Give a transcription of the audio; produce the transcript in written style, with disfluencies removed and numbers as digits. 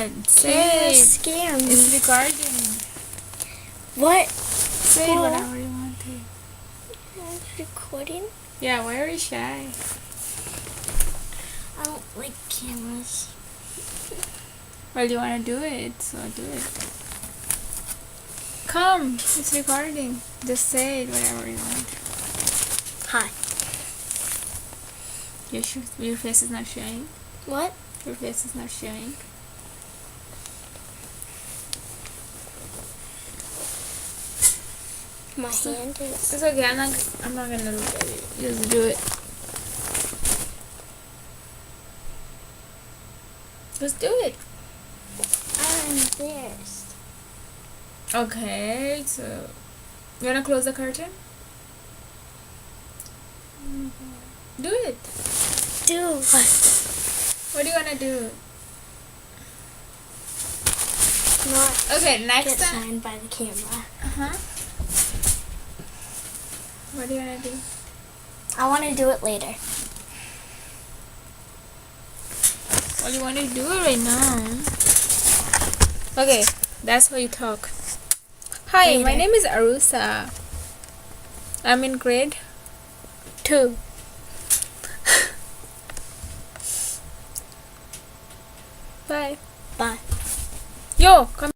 on. Say it. Scare me. It's recording. What? Say it whatever you want to. It's recording? Yeah, why are you shy? I don't like cameras. Well, you want to do it, so do it. Come, it's recording. Just say it whatever you want. Hi. Your face is not showing. What? Your face is not showing. My hand is. It's okay. I'm not gonna look at it. Just do it. Just do it. I'm embarrassed. Okay. So, you wanna close the curtain? Do it. Do what? What do you wanna do? Not Okay. Next get time. signed by the camera. What do you wanna do? I want to do it later. Well, you want to do it right now. Okay, that's how you talk. Hi, my Later. name is Arusa. I'm in grade 2. Bye. Bye. Yo, come.